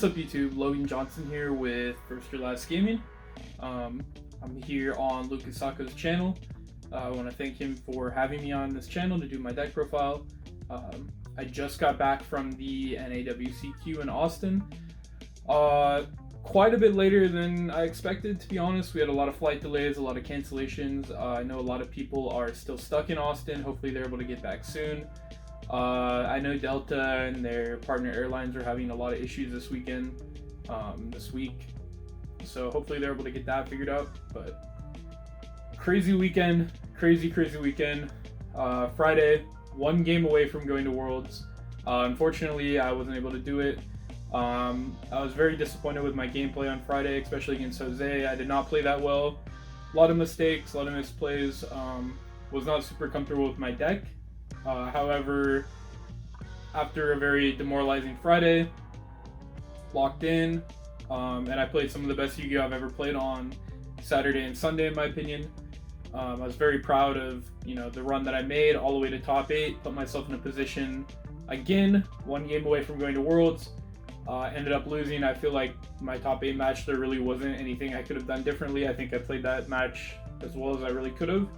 What's up YouTube, Logan Johnson here with First or Last Gaming. I'm here on YuGiOh's channel. I want to thank him for having me on this channel to do my deck profile. I just got back from the NAWCQ in Austin. Quite a bit later than I expected, to be honest. We had a lot of flight delays, a lot of cancellations. I know a lot of people are still stuck in Austin. Hopefully they're able to get back soon. I know Delta and their partner airlines are having a lot of issues this week. So hopefully they're able to get that figured out. But crazy weekend, crazy weekend. Friday, one game away from going to Worlds. Unfortunately, I wasn't able to do it. I was very disappointed with my gameplay on Friday, especially against Jose. I did not play that well. A lot of mistakes, a lot of misplays. Was not super comfortable with my deck. However, after a very demoralizing Friday, locked in, and I played some of the best YuGiOh I've ever played on Saturday and Sunday, in my opinion. I was very proud of the run that I made all the way to top 8, put myself in a position again, one game away from going to Worlds. Ended up losing. I feel like my top 8 match, there really wasn't anything I could have done differently. I think I played that match as well as I really could have.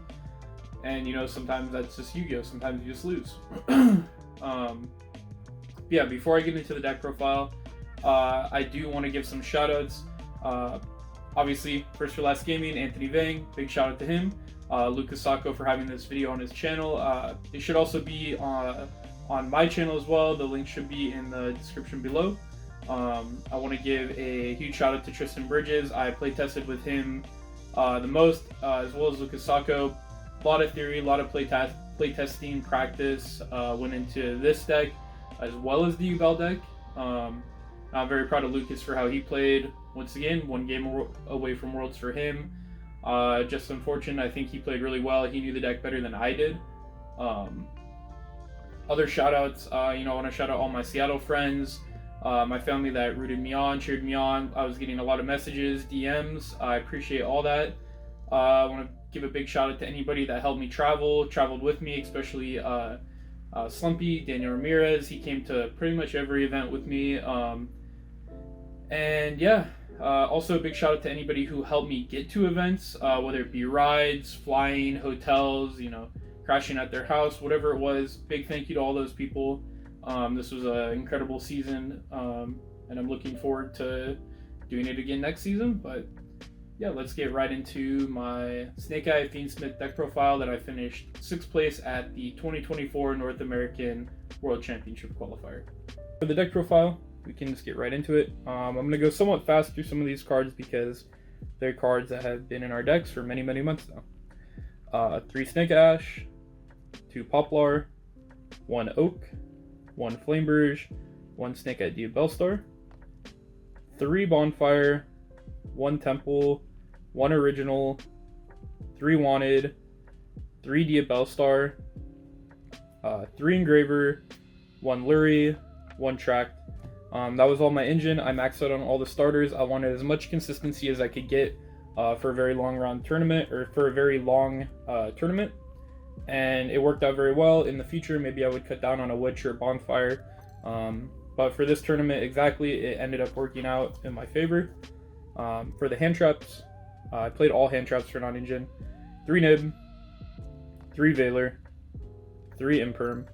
And sometimes that's just YuGiOh, sometimes you just lose. Yeah, before I get into the deck profile, I do want to give some shout outs. Obviously, First or Last Gaming, Anthony Vang, big shout out to him. YuGiOh for having this video on his channel. It should also be on my channel as well. The link should be in the description below. I want to give a huge shout out to Tristan Bridges. I play tested with him the most, as well as YuGiOh. A lot of theory, a lot of play testing, practice went into this deck, as well as the YuBel deck. I'm very proud of Lucas for how he played. Once again, one game away from Worlds for him. Just unfortunate. I think he played really well. He knew the deck better than I did. Other shout outs, I want to shout out all my Seattle friends, my family that rooted me on, cheered me on. I was getting a lot of messages, DMs. I appreciate all that. I want to give a big shout out to anybody that helped me traveled with me, especially Slumpy, Daniel Ramirez. He came to pretty much every event with me. And yeah, also a big shout out to anybody who helped me get to events, whether it be rides, flying, hotels, crashing at their house, whatever it was. Big thank you to all those people. This was an incredible season, and I'm looking forward to doing it again next season. But yeah, let's get right into my Snake Eye Fiendsmith deck profile that I finished 6th place at the 2024 North American World Championship qualifier. For the deck profile, we can just get right into it. I'm going to go somewhat fast through some of these cards because they're cards that have been in our decks for many months now. 3 Snake Ash, 2 Poplar, 1 Oak, 1 Flameburge, 1 Snake Eye Bellstar, 3 Bonfire, 1 Temple, 1 Original, 3 Wanted, 3 Bellstar, 3 Engraver, 1 Lurie, 1 Tracked. That was all my engine. I maxed out on all the starters. I wanted as much consistency as I could get for a very long round tournament, or for a very long tournament. And it worked out very well. In the future, maybe I would cut down on a Witch or Bonfire. But for this tournament, exactly, it ended up working out in my favor. For the hand traps, I played all hand traps for non-engine. 3 Nib, 3 Valor, 3 Imperm,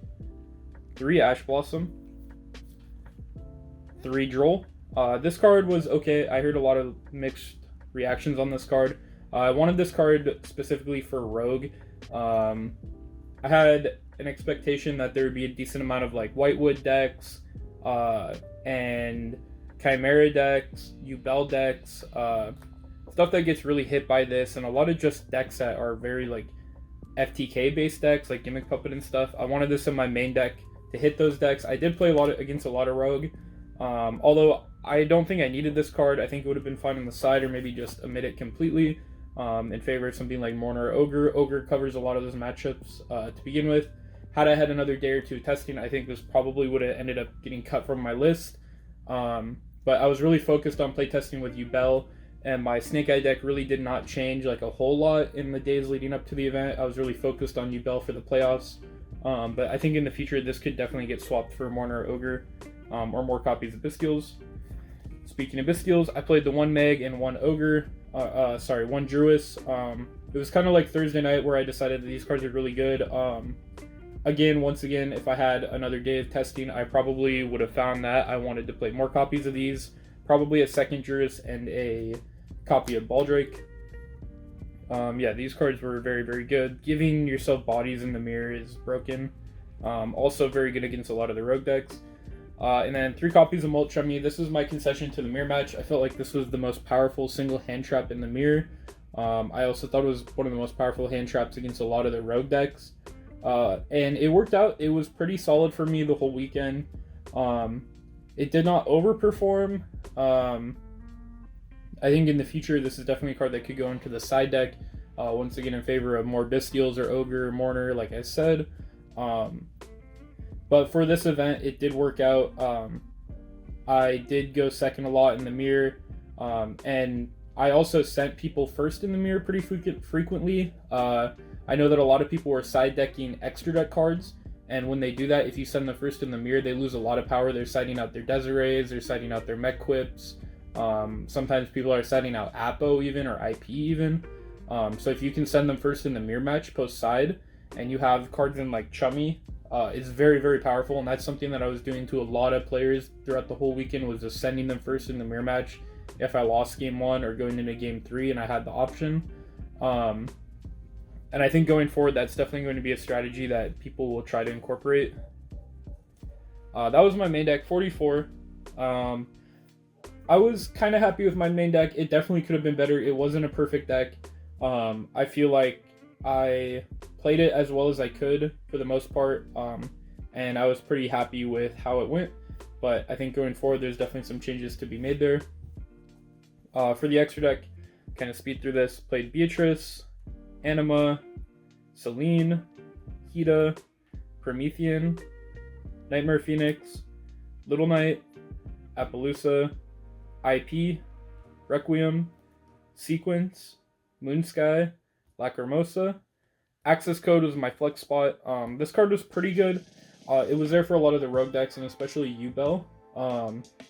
3 Ash Blossom, 3 Droll. This card was okay. I heard a lot of mixed reactions on this card. I wanted this card specifically for Rogue. I had an expectation that there would be a decent amount of Whitewood decks, and Chimera decks, YuBel decks, stuff that gets really hit by this, and a lot of just decks that are very FTK based decks, like Gimmick Puppet and stuff. I wanted this in my main deck to hit those decks. I did play against a lot of Rogue, although I don't think I needed this card. I think it would have been fine on the side, or maybe just omit it completely in favor of something like Mourner or Ogre. Ogre covers a lot of those matchups to begin with. Had I had another day or two of testing, I think this probably would have ended up getting cut from my list. But I was really focused on playtesting with YuBel, and my Snake Eye deck really did not change a whole lot in the days leading up to the event. I was really focused on YuBel for the playoffs. But I think in the future this could definitely get swapped for Mourner or Ogre, or more copies of Bystials. Speaking of Bestials, I played the 1 Meg and 1 Ogre, one Druis. It was kind of like Thursday night where I decided that these cards are really good. Once again, if I had another day of testing, I probably would have found that I wanted to play more copies of these. Probably a second Druis and a copy of Baldrake. These cards were very, very good. Giving yourself bodies in the mirror is broken. Also very good against a lot of the rogue decks. And then 3 copies of Molt Chummy. This was my concession to the mirror match. I felt like this was the most powerful single hand trap in the mirror. I also thought it was one of the most powerful hand traps against a lot of the rogue decks. And it worked out. It was pretty solid for me the whole weekend. It did not overperform. I think in the future, this is definitely a card that could go into the side deck. Once again, in favor of more Bestials or Ogre or Mourner, like I said. But for this event, it did work out. I did go second a lot in the mirror. And I also sent people first in the mirror pretty frequently. I know that a lot of people were side decking extra deck cards. And when they do that, if you send them first in the mirror, they lose a lot of power. They're siding out their Desirees, they're siding out their Mech Quips. Sometimes people are siding out Apo even, or IP even. So if you can send them first in the mirror match post side, and you have cards in like Chummy, it's very, very powerful. And that's something that I was doing to a lot of players throughout the whole weekend, was just sending them first in the mirror match if I lost game 1 or going into game 3 and I had the option. And I think going forward, that's definitely going to be a strategy that people will try to incorporate. That was my main deck, 44. I was kind of happy with my main deck. It definitely could have been better. It wasn't a perfect deck. I feel like I played it as well as I could for the most part, and I was pretty happy with how it went. But I think going forward, there's definitely some changes to be made there. For the extra deck, kind of speed through this, played Beatrice, Anima, Selene, Hida, Promethean, Nightmare Phoenix, Little Knight, Appaloosa, IP, Requiem, Sequence, Moonsky, Lacrimosa. Access Code was my flex spot. This card was pretty good. It was there for a lot of the rogue decks, and especially Yubel.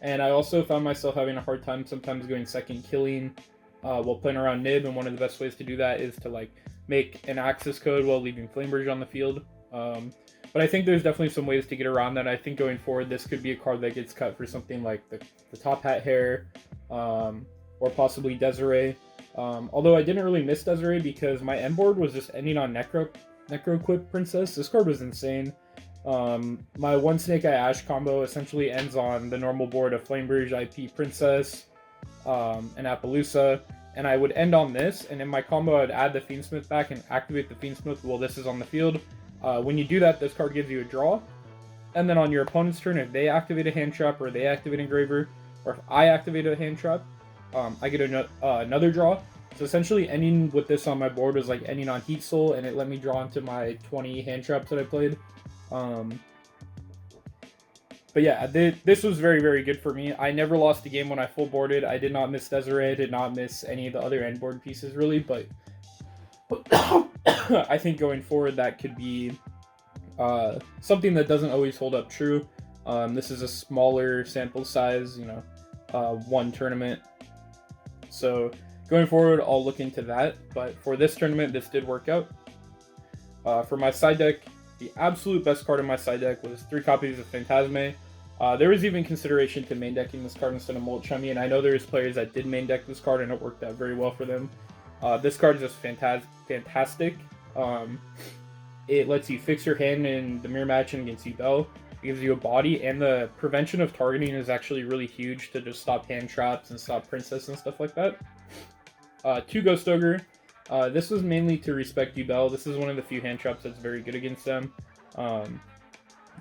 And I also found myself having a hard time sometimes going second killing while playing around Nib, and one of the best ways to do that is to like make an Access Code while leaving Flamebridge on the field. But I think there's definitely some ways to get around that. I think going forward, this could be a card that gets cut for something like the Top Hat Hair, or possibly Desiree. Although I didn't really miss Desiree because my end board was just ending on Necroquip Princess. This card was insane. My one Snake Eye Ash combo essentially ends on the normal board of Flamebridge, IP Princess, and Appaloosa. And I would end on this, and in my combo I'd add the Fiendsmith back and activate the Fiendsmith while this is on the field. When you do that, this card gives you a draw. And then on your opponent's turn, if they activate a hand trap or they activate Engraver, or if I activate a hand trap, I get another draw. So essentially ending with this on my board was like ending on Heat Soul, and it let me draw into my 20 hand traps that I played. But yeah, this was very, very good for me. I never lost a game when I full boarded. I did not miss Desiree, I did not miss any of the other end board pieces really, but I think going forward that could be something that doesn't always hold up true. This is a smaller sample size, one tournament. So going forward, I'll look into that. But for this tournament, this did work out. For my side deck, the absolute best card in my side deck was 3 copies of Phantasme. There was even consideration to main decking this card instead of Molt Chummy, and I know there's players that did main deck this card and it worked out very well for them. This card is just fantastic. It lets you fix your hand in the mirror match and against Yubel. It gives you a body, and the prevention of targeting is actually really huge to just stop hand traps and stop Princess and stuff like that. 2 Ghost Ogre. This was mainly to respect Yubel. This is one of the few hand traps that's very good against them.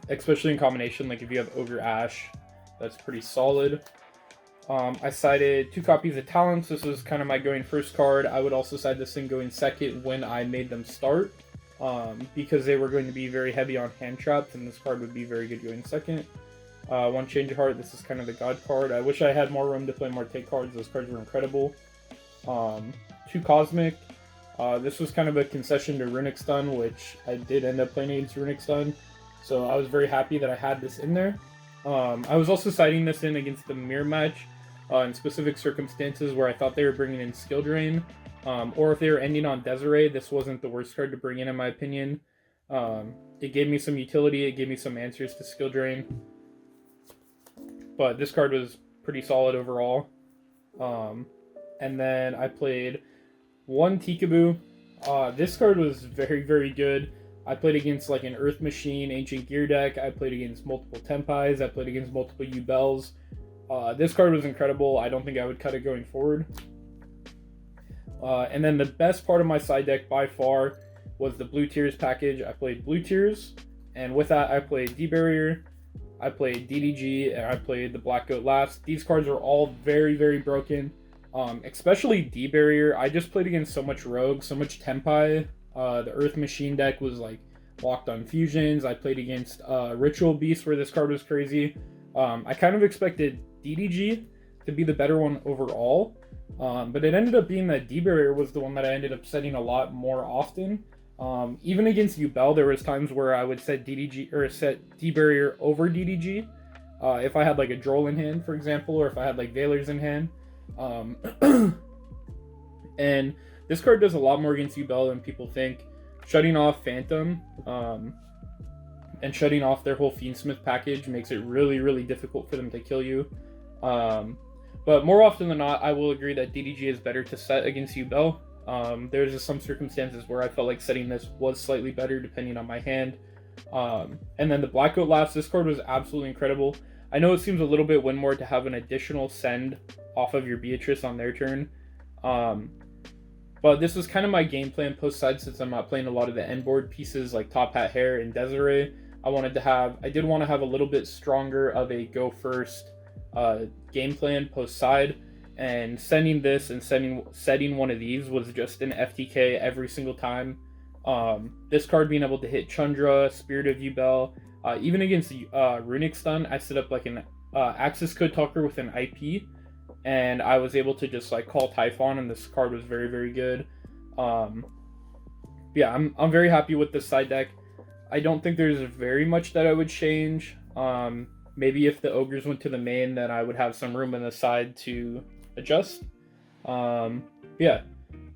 Especially in combination, like if you have Ogre Ash, that's pretty solid. I sided 2 copies of Talents. This was kind of my going first card. I would also side this thing going second when I made them start, because they were going to be very heavy on hand traps, and this card would be very good going second. 1 Change of Heart. This is kind of the God card. I wish I had more room to play more take cards. Those cards were incredible. 2 Cosmic. This was kind of a concession to Runic Stun, which I did end up playing against Runic Stun, so I was very happy that I had this in there. I was also siding this in against the mirror match, in specific circumstances where I thought they were bringing in skill drain, or if they were ending on Desiree, this wasn't the worst card to bring in my opinion. It gave me some utility, it gave me some answers to skill drain, but this card was pretty solid overall. And then I played one Tikaboo. This card was very, very good. I played against like an Earth Machine Ancient Gear deck. I played against multiple Tempais. I played against multiple Yubels. This card was incredible. I don't think I would cut it going forward. And then the best part of my side deck by far was the Blue Tears package. I played Blue Tears, and with that I played D-Barrier, I played DDG, and I played the Black Goat last. These cards are all very, very broken. Especially D-Barrier. I just played against so much Rogue, so much Tempai. The Earth Machine deck was like locked on fusions. I played against Ritual Beast where this card was crazy. I kind of expected DDG to be the better one overall, but it ended up being that D-Barrier was the one that I ended up setting a lot more often. Even against Yubel, there was times where I would set DDG or set D-Barrier over DDG if I had like a Droll in hand, for example, or if I had like Veilers in hand. And this card does a lot more against Yubel than people think. Shutting off Phantom and shutting off their whole Fiendsmith package makes it really, really difficult for them to kill you. But more often than not, I will agree that DDG is better to set against Yubel. There's just some circumstances where I felt like setting this was slightly better depending on my hand. And then the Black Goat Laughs, this card was absolutely incredible. I know it seems a little bit win more to have an additional send off of your Beatrice on their turn. But this was kind of my game plan post side, since I'm not playing a lot of the end board pieces like Top Hat Hair and Desiree. I did want to have a little bit stronger of a go first game plan post side, and sending this and setting one of these was just an FTK every single time. This card being able to hit Chundra, Spirit of Yubel, even against Runic Stun, I set up like an Access Code Talker with an IP, and I was able to just like call Typhon, and this card was very, very good. Yeah, I'm very happy with this side deck. I don't think there's very much that I would change. Maybe if the Ogres went to the main, then I would have some room in the side to adjust. Yeah,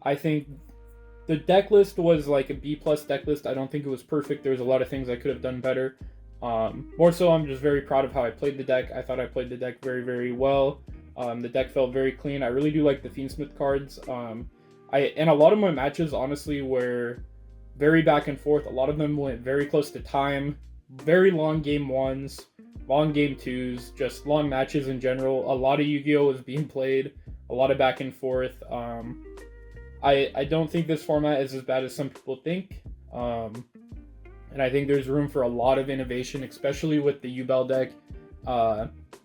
I think the deck list was like a B+ deck list. I don't think it was perfect. There was a lot of things I could have done better. More so, I'm just very proud of how I played the deck. I thought I played the deck very, very well. The deck felt very clean. I really do like the Fiendsmith cards. And a lot of my matches, honestly, were very back and forth. A lot of them went very close to time. Very long game ones, long game twos, just long matches in general. A lot of Yu-Gi-Oh was being played. A lot of back and forth. I don't think this format is as bad as some people think. And I think there's room for a lot of innovation, especially with the Yubel deck.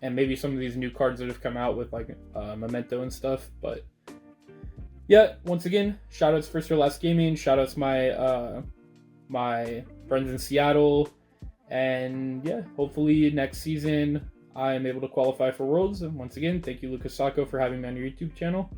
And maybe some of these new cards that have come out with like Memento and stuff. But yeah, once again, shoutouts First or Last Gaming, shoutouts my friends in Seattle, and yeah, hopefully next season I am able to qualify for Worlds. And once again, thank you Lucas Sacco for having me on your YouTube channel.